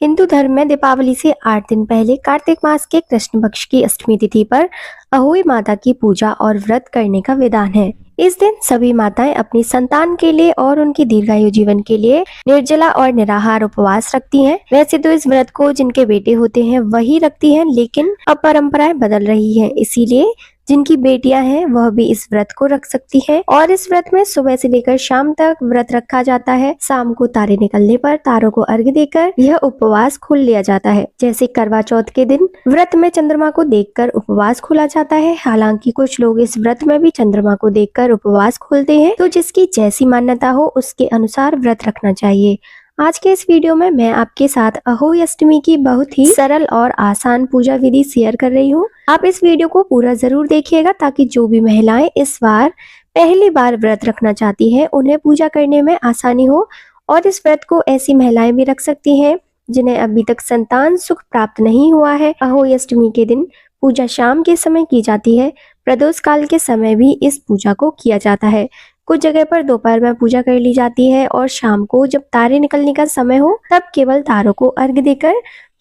हिंदू धर्म में दीपावली से 8 दिन पहले कार्तिक मास के कृष्ण पक्ष की अष्टमी तिथि पर अहोई माता की पूजा और व्रत करने का विधान है। इस दिन सभी माताएं अपनी संतान के लिए और उनकी दीर्घायु जीवन के लिए निर्जला और निराहार उपवास रखती हैं। वैसे तो इस व्रत को जिनके बेटे होते हैं वही रखती हैं, लेकिन अब परंपराएं बदल रही हैं, इसीलिए जिनकी बेटियां हैं वह भी इस व्रत को रख सकती हैं। और इस व्रत में सुबह से लेकर शाम तक व्रत रखा जाता है। शाम को तारे निकलने पर तारों को अर्घ्य देकर यह उपवास खोल लिया जाता है। जैसे करवा चौथ के दिन व्रत में चंद्रमा को देखकर उपवास खोला जाता है। हालांकि कुछ लोग इस व्रत में भी चंद्रमा को देखकर उपवास खोलते हैं, तो जिसकी जैसी मान्यता हो उसके अनुसार व्रत रखना चाहिए। आज के इस वीडियो में मैं आपके साथ अहोई अष्टमी की बहुत ही सरल और आसान पूजा विधि शेयर कर रही हूँ। आप इस वीडियो को पूरा जरूर देखिएगा ताकि जो भी महिलाएं इस बार पहली बार व्रत रखना चाहती हैं उन्हें पूजा करने में आसानी हो। और इस व्रत को ऐसी महिलाएं भी रख सकती हैं जिन्हें अभी तक संतान सुख प्राप्त नहीं हुआ है। अहोई अष्टमी के दिन पूजा शाम के समय की जाती है। प्रदोष काल के समय भी इस पूजा को किया जाता है। कुछ जगह पर दोपहर में पूजा कर ली जाती है और शाम को जब तारे निकलने का समय हो तब केवल तारों को अर्घ्य देकर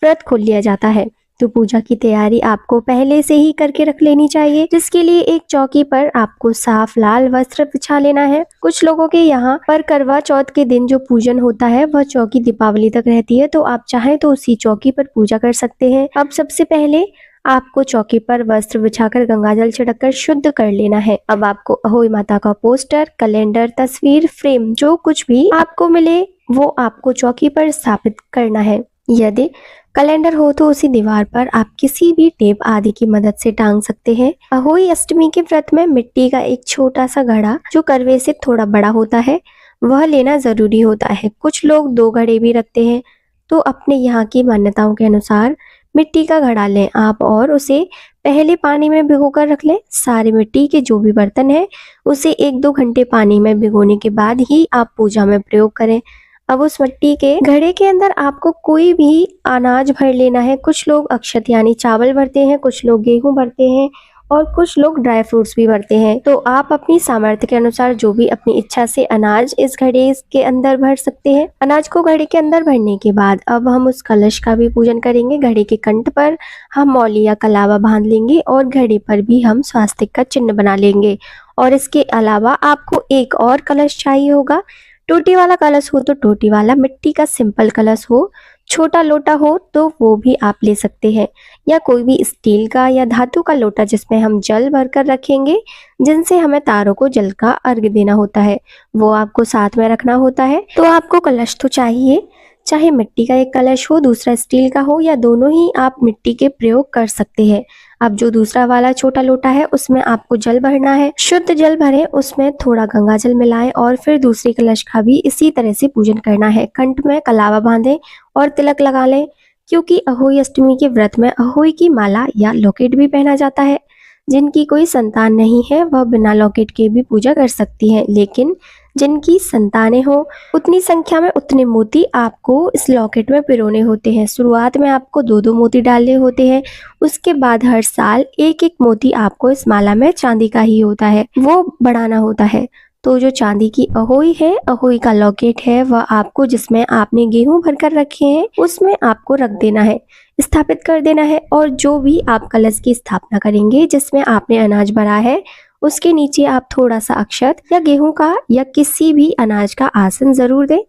व्रत खोल लिया जाता है। तो पूजा की तैयारी आपको पहले से ही करके रख लेनी चाहिए, जिसके लिए एक चौकी पर आपको साफ लाल वस्त्र बिछा लेना है। कुछ लोगों के यहाँ पर करवा चौथ के दिन जो पूजन होता है वह चौकी दीपावली तक रहती है, तो आप चाहें तो उसी चौकी पर पूजा कर सकते हैं। अब सबसे पहले आपको चौकी पर वस्त्र बिछाकर गंगाजल छिड़ककर शुद्ध कर लेना है। अब आपको अहोई माता का पोस्टर, कैलेंडर, तस्वीर, फ्रेम जो कुछ भी आपको मिले वो आपको चौकी पर स्थापित करना है। यदि कैलेंडर हो तो उसी दीवार पर आप किसी भी टेप आदि की मदद से टांग सकते हैं। अहोई अष्टमी के व्रत में मिट्टी का एक छोटा सा घड़ा जो करवे से थोड़ा बड़ा होता है वह लेना जरूरी होता है। कुछ लोग 2 घड़े भी रखते हैं, तो अपने यहाँ की मान्यताओं के अनुसार मिट्टी का घड़ा लें आप और उसे पहले पानी में भिगोकर रख लें। सारे मिट्टी के जो भी बर्तन है उसे 1-2 घंटे पानी में भिगोने के बाद ही आप पूजा में प्रयोग करें। अब उस मिट्टी के घड़े के अंदर आपको कोई भी अनाज भर लेना है। कुछ लोग अक्षत यानी चावल भरते हैं, कुछ लोग गेहूं भरते हैं और कुछ लोग ड्राई फ्रूट्स भी भरते हैं। तो आप अपनी सामर्थ्य के अनुसार जो भी अपनी इच्छा से अनाज इस घड़े के अंदर भर सकते हैं। अनाज को घड़े के अंदर भरने के बाद अब हम उस कलश का भी पूजन करेंगे। घड़े के कंठ पर हम मौली या कलावा बांध लेंगे और घड़े पर भी हम स्वास्तिक का चिन्ह बना लेंगे। और इसके अलावा आपको एक और कलश चाहिए होगा। टोटी वाला कलश हो तो टोटी वाला, मिट्टी का सिंपल कलश हो, छोटा लोटा हो तो वो भी आप ले सकते हैं, या कोई भी स्टील का या धातु का लोटा जिसमें हम जल भरकर रखेंगे, जिनसे हमें तारों को जल का अर्घ्य देना होता है, वो आपको साथ में रखना होता है। तो आपको कलश तो चाहिए, चाहे मिट्टी का एक कलश हो, दूसरा स्टील का हो, या दोनों ही आप मिट्टी के प्रयोग कर सकते हैं। अब जो दूसरा वाला छोटा लोटा है उसमें आपको जल भरना है। शुद्ध जल भरें, उसमें थोड़ा गंगा जल मिलाएं और फिर दूसरी कलश का भी इसी तरह से पूजन करना है। कंठ में कलावा बांधें और तिलक लगा लें, क्योंकि अहोई अष्टमी के व्रत में अहोई की माला या लॉकेट भी पहना जाता है। जिनकी कोई संतान नहीं है वह बिना लॉकेट के भी पूजा कर सकती है, लेकिन जिनकी संतानें हो उतनी संख्या में उतने मोती आपको इस लॉकेट में पिरोने होते हैं। शुरुआत में आपको 2-2 मोती डालने होते हैं, उसके बाद हर साल 1-1 मोती आपको इस माला में चांदी का ही होता है वो बढ़ाना होता है। तो जो चांदी की अहोई है, अहोई का लॉकेट है, वह आपको जिसमें आपने गेहूं भरकर रखे हैं उसमें आपको रख देना है, स्थापित कर देना है। और जो भी आप कलश की स्थापना करेंगे जिसमें आपने अनाज भरा है उसके नीचे आप थोड़ा सा अक्षत या गेहूं का या किसी भी अनाज का आसन जरूर दें।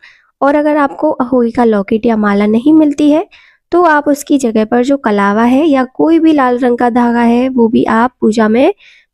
और अगर आपको अहोई का लॉकेट या माला नहीं मिलती है तो आप उसकी जगह पर जो कलावा है या कोई भी लाल रंग का धागा है वो भी आप पूजा में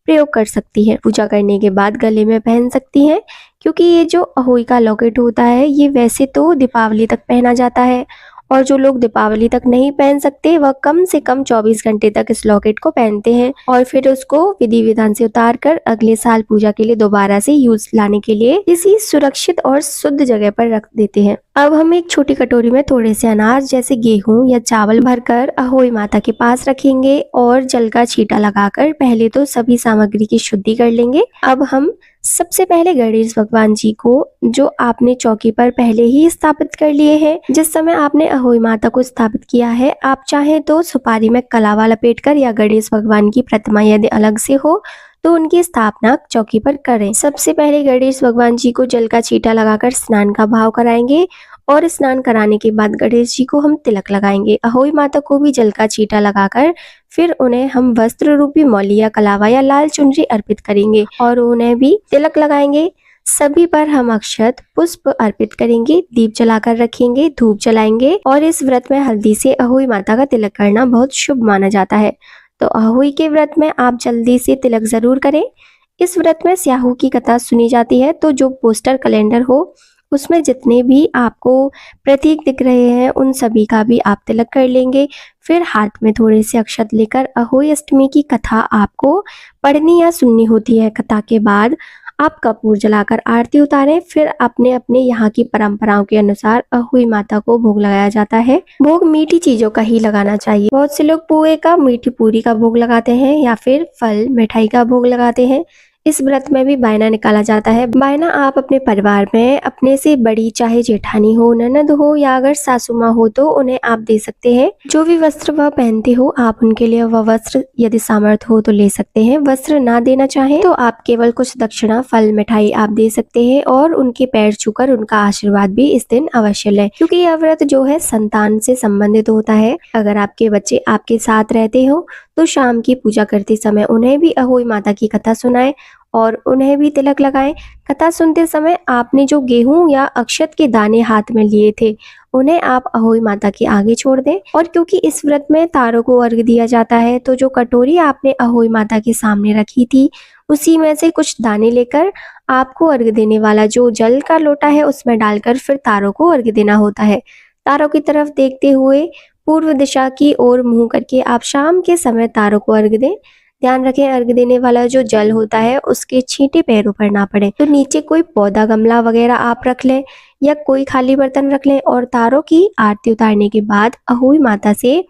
प्रयोग कर सकती हैं। पूजा करने के बाद गले में पहन सकती हैं, क्योंकि ये जो अहोई का लॉकेट होता है ये वैसे तो दीपावली तक पहना जाता है, और जो लोग दीपावली तक नहीं पहन सकते वह कम से कम 24 घंटे तक इस लॉकेट को पहनते हैं और फिर उसको विधि विधान से उतार कर अगले साल पूजा के लिए दोबारा से यूज लाने के लिए किसी सुरक्षित और शुद्ध जगह पर रख देते हैं। अब हम एक छोटी कटोरी में थोड़े से अनाज जैसे गेहूं या चावल भरकर अहोई माता के पास रखेंगे और जल का छींटा लगाकर पहले तो सभी सामग्री की शुद्धि कर लेंगे। अब हम सबसे पहले गणेश भगवान जी को, जो आपने चौकी पर पहले ही स्थापित कर लिए हैं, जिस समय आपने अहोई माता को स्थापित किया है, आप चाहें तो सुपारी में कलावा लपेटकर या गणेश भगवान की प्रतिमा यदि अलग से हो तो उनकी स्थापना चौकी पर करें। सबसे पहले गणेश भगवान जी को जल का छींटा लगाकर स्नान का भाव कराएंगे और स्नान कराने के बाद गणेश जी को हम तिलक लगाएंगे। अहोई माता को भी जल का छींटा लगाकर फिर उन्हें हम वस्त्र रूपी मौली या कलावा या लाल चुनरी अर्पित करेंगे और उन्हें भी तिलक लगाएंगे। सभी पर हम अक्षत पुष्प अर्पित करेंगे, दीप जलाकर रखेंगे, धूप जलाएंगे और इस व्रत में हल्दी से अहोई माता का तिलक करना बहुत शुभ माना जाता है। तो अहोई के व्रत में आप जल्दी से तिलक जरूर करें। इस व्रत में स्याहू की कथा सुनी जाती है, तो जो पोस्टर कैलेंडर हो उसमें जितने भी आपको प्रतीक दिख रहे हैं उन सभी का भी आप तिलक कर लेंगे। फिर हाथ में थोड़े से अक्षत लेकर अहोई अष्टमी की कथा आपको पढ़नी या सुननी होती है। कथा के बाद आप कपूर जलाकर आरती उतारें। फिर अपने अपने यहाँ की परंपराओं के अनुसार अहोई माता को भोग लगाया जाता है। भोग मीठी चीजों का ही लगाना चाहिए। बहुत से लोग पुए का, मीठी पूरी का भोग लगाते हैं या फिर फल मिठाई का भोग लगाते हैं। इस व्रत में भी बायना निकाला जाता है। बायना आप अपने परिवार में अपने से बड़ी, चाहे जेठानी हो, ननद हो या अगर सासू माँ हो तो उन्हें आप दे सकते हैं। जो भी वस्त्र वह पहनते हो आप उनके लिए वह वस्त्र यदि सामर्थ्य हो तो ले सकते हैं। वस्त्र ना देना चाहें तो आप केवल कुछ दक्षिणा, फल, मिठाई आप दे सकते हैं और उनके पैर छूकर उनका आशीर्वाद भी इस दिन अवश्य लें, क्योंकि यह व्रत जो है संतान से संबंधित होता है। अगर आपके बच्चे आपके साथ रहते हो तो शाम की पूजा करते समय उन्हें भी अहोई माता की कथा सुनाएं और उन्हें भी तिलक लगाएं। कथा सुनते समय आपने जो गेहूं या अक्षत के दाने हाथ में लिए थे उन्हें आप अहोई माता के आगे छोड़ दें। और क्योंकि इस व्रत में तारों को अर्घ दिया जाता है तो जो कटोरी आपने अहोई माता के सामने रखी थी उसी में से कुछ दाने लेकर आपको अर्घ देने वाला जो जल का लोटा है उसमें डालकर फिर तारों को अर्घ देना होता है। तारों की तरफ देखते हुए पूर्व दिशा की ओर मुंह करके आप शाम के समय तारों को अर्घ दें। ध्यान रखें अर्घ देने वाला जो जल होता है उसके छींटे पैरों पर ना पड़े। तो नीचे कोई पौधा, गमला वगैरह आप रख लें या कोई खाली बर्तन रख लें और तारों की आरती उतारने के बाद अहोई माता से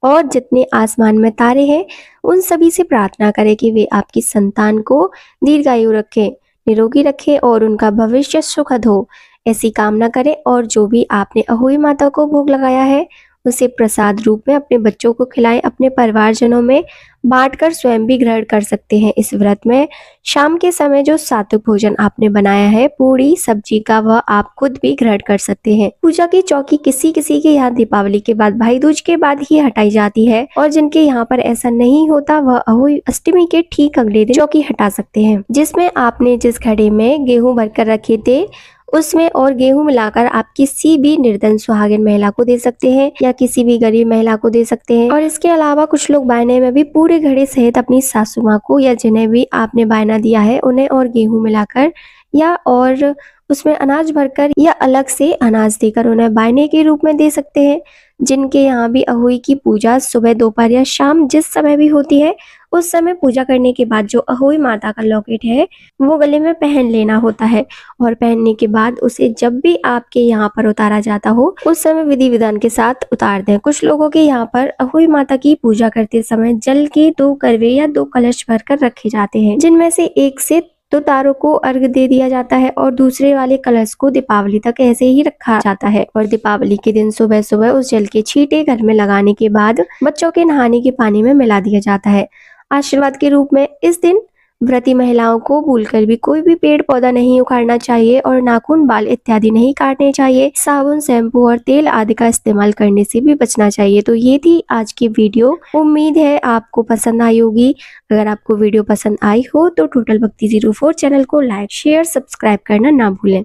और जितने आसमान में तारे हैं उन सभी से प्रार्थना करें कि वे आपकी संतान को दीर्घायु रखें, निरोगी रखें और उनका भविष्य सुखद हो। ऐसी कामना करें और जो भी आपने अहोई माता को भोग लगाया है उसे प्रसाद रूप में अपने बच्चों को खिलाएं। अपने परिवारजनों में बांटकर स्वयं भी ग्रहण कर सकते हैं। इस व्रत में शाम के समय जो सात्विक भोजन आपने बनाया है, पूरी सब्जी का, वह आप खुद भी ग्रहण कर सकते हैं। पूजा की चौकी किसी किसी के यहाँ दीपावली के बाद, भाई दूज के बाद ही हटाई जाती है और जिनके यहाँ पर ऐसा नहीं होता वह अहोई अष्टमी के ठीक अगले दिन चौकी हटा सकते हैं। जिसमें आपने जिस घड़े में गेहूं भरकर रखे थे उसमें और गेहूं मिलाकर आप किसी भी निर्धन सुहागिन महिला को दे सकते हैं या किसी भी गरीब महिला को दे सकते हैं। और इसके अलावा कुछ लोग बायने में भी पूरे घड़े सहित अपनी सासू माँ को या जिन्हें भी आपने बायना दिया है उन्हें और गेहूं मिलाकर या और उसमें अनाज भरकर या अलग से अनाज देकर उन्हें बायने के रूप में दे सकते हैं। जिनके यहाँ भी अहोई की पूजा सुबह, दोपहर या शाम जिस समय भी होती है उस समय पूजा करने के बाद जो अहोई माता का लॉकेट है वो गले में पहन लेना होता है और पहनने के बाद उसे जब भी आपके यहाँ पर उतारा जाता हो उस समय विधि विधान के साथ उतार दें। कुछ लोगों के यहाँ पर अहोई माता की पूजा करते समय जल के 2 करवे या 2 कलश भरकर रखे जाते हैं, जिनमें से एक से तो तारों को अर्घ दे दिया जाता है और दूसरे वाले कलश को दीपावली तक ऐसे ही रखा जाता है। और दीपावली के दिन सुबह सुबह उस जल के छींटे घर में लगाने के बाद बच्चों के नहाने के पानी में मिला दिया जाता है। आशीर्वाद के रूप में इस दिन व्रती महिलाओं को भूलकर भी कोई भी पेड़ पौधा नहीं उखाड़ना चाहिए और नाखून, बाल इत्यादि नहीं काटने चाहिए। साबुन, शैम्पू और तेल आदि का इस्तेमाल करने से भी बचना चाहिए। तो ये थी आज की वीडियो। उम्मीद है आपको पसंद आई होगी। अगर आपको वीडियो पसंद आई हो तो टोटल भक्ति 04 चैनल को लाइक, शेयर, सब्सक्राइब करना ना भूलें।